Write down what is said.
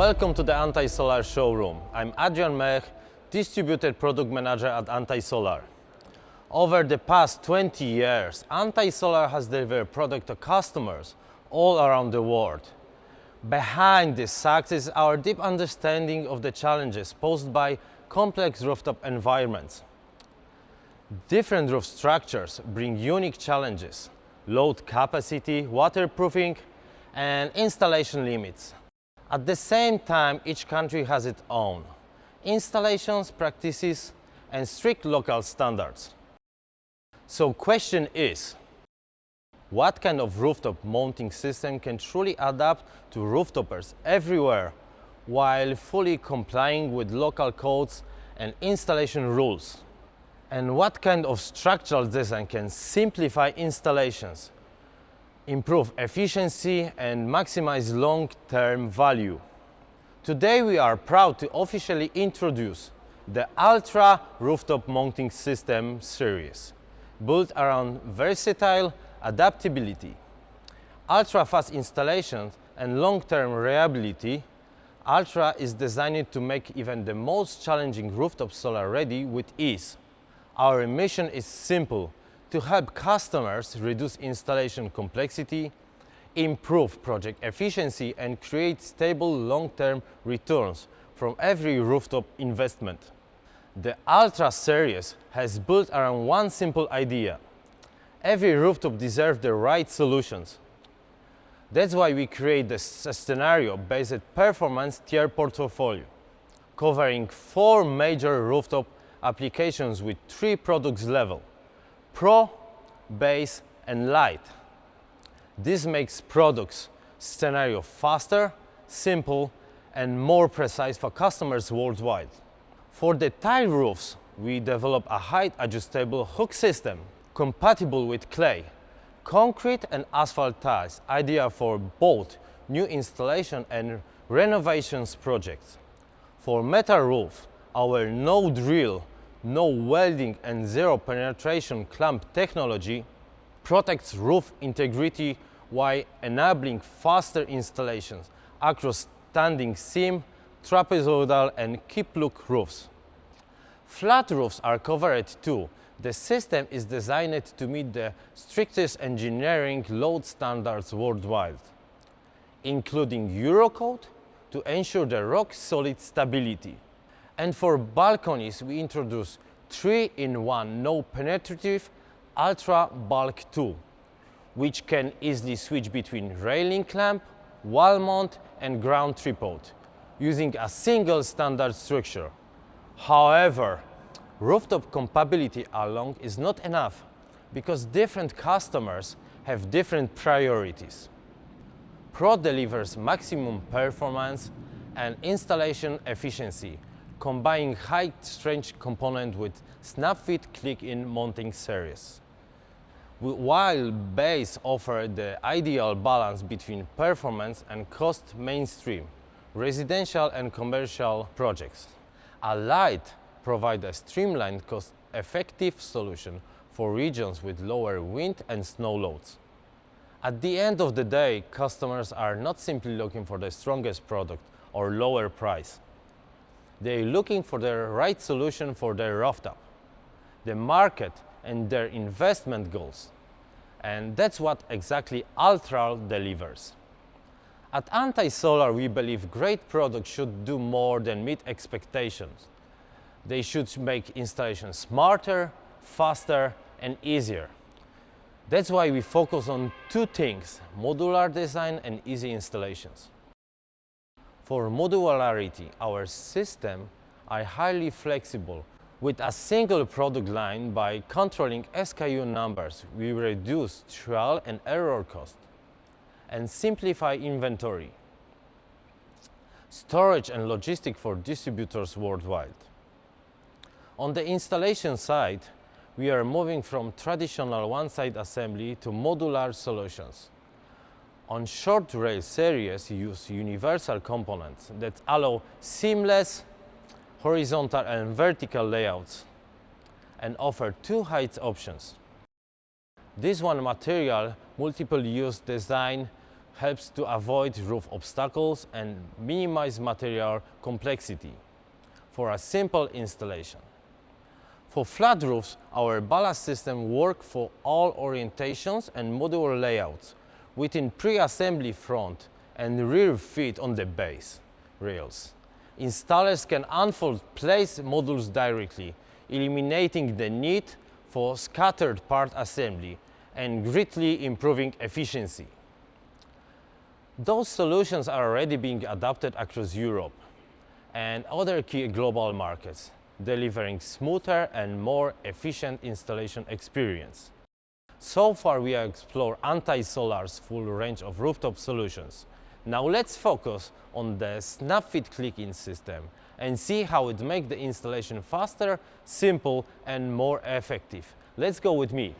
Welcome to the Antaisolar showroom. I'm Adrian Mech, Distributed Product Manager at Antaisolar. Over the past 20 years, Antaisolar has delivered product to customers all around the world. Behind this success is our deep understanding of the challenges posed by complex rooftop environments. Different roof structures bring unique challenges: load capacity, waterproofing, and installation limits. At the same time, each country has its own installations, practices, and strict local standards. So question is, what kind of rooftop mounting system can truly adapt to rooftoppers everywhere while fully complying with local codes and installation rules? And what kind of structural design can simplify installations, improve efficiency, and maximize long-term value? Today we are proud to officially introduce the ALTRA Rooftop Mounting System series, built around versatile adaptability, ultra-fast installations, and long-term reliability. ALTRA is designed to make even the most challenging rooftop solar ready with ease. Our mission is simple: to help customers reduce installation complexity, improve project efficiency, and create stable long-term returns from every rooftop investment. The ALTRA series has built around one simple idea: every rooftop deserves the right solutions. That's why we create the scenario-based performance tier portfolio, covering 4 major rooftop applications with 3 products level: Pro, Base, and LITE. This makes products scenario faster, simple, and more precise for customers worldwide. For the tile roofs, we develop a height-adjustable hook system compatible with clay, concrete, and asphalt tiles, ideal for both new installation and renovations projects. For metal roof, our no drill, no welding, and zero penetration clamp technology protects roof integrity while enabling faster installations across standing seam, trapezoidal, and keep-look roofs. Flat roofs are covered too. The system is designed to meet the strictest engineering load standards worldwide, including Eurocode, to ensure the rock-solid stability. And for balconies, we introduce 3-in-1 no-penetrative Ultra Bulk 2, which can easily switch between railing clamp, wall mount, and ground tripod, using a single standard structure. However, rooftop compatibility alone is not enough, because different customers have different priorities. Pro delivers maximum performance and installation efficiency, combining high-strength component with snap-fit click-in mounting series, while Base offers the ideal balance between performance and cost mainstream, residential and commercial projects. A LITE provides a streamlined, cost-effective solution for regions with lower wind and snow loads. At the end of the day, customers are not simply looking for the strongest product or lower price. They're looking for the right solution for their rooftop, the market, and their investment goals. And that's what exactly ALTRA delivers. At Antaisolar, we believe great products should do more than meet expectations. They should make installation smarter, faster, and easier. That's why we focus on 2 things: modular design and easy installations. For modularity, our systems are highly flexible. With a single product line, by controlling SKU numbers, we reduce trial and error cost and simplify inventory, storage, and logistics for distributors worldwide. On the installation side, we are moving from traditional one-side assembly to modular solutions. On short rail series, use universal components that allow seamless horizontal and vertical layouts and offer 2 height options. This one material multiple use design helps to avoid roof obstacles and minimize material complexity for a simple installation. For flat roofs, our ballast system works for all orientations and modular layouts within pre-assembly front and rear feet on the base rails. Installers can unfold place modules directly, eliminating the need for scattered part assembly and greatly improving efficiency. Those solutions are already being adopted across Europe and other key global markets, delivering smoother and more efficient installation experience. So far we have explored Antaisolar's full range of rooftop solutions. Now let's focus on the snap-fit click-in system and see how it makes the installation faster, simple and more effective. Let's go with me.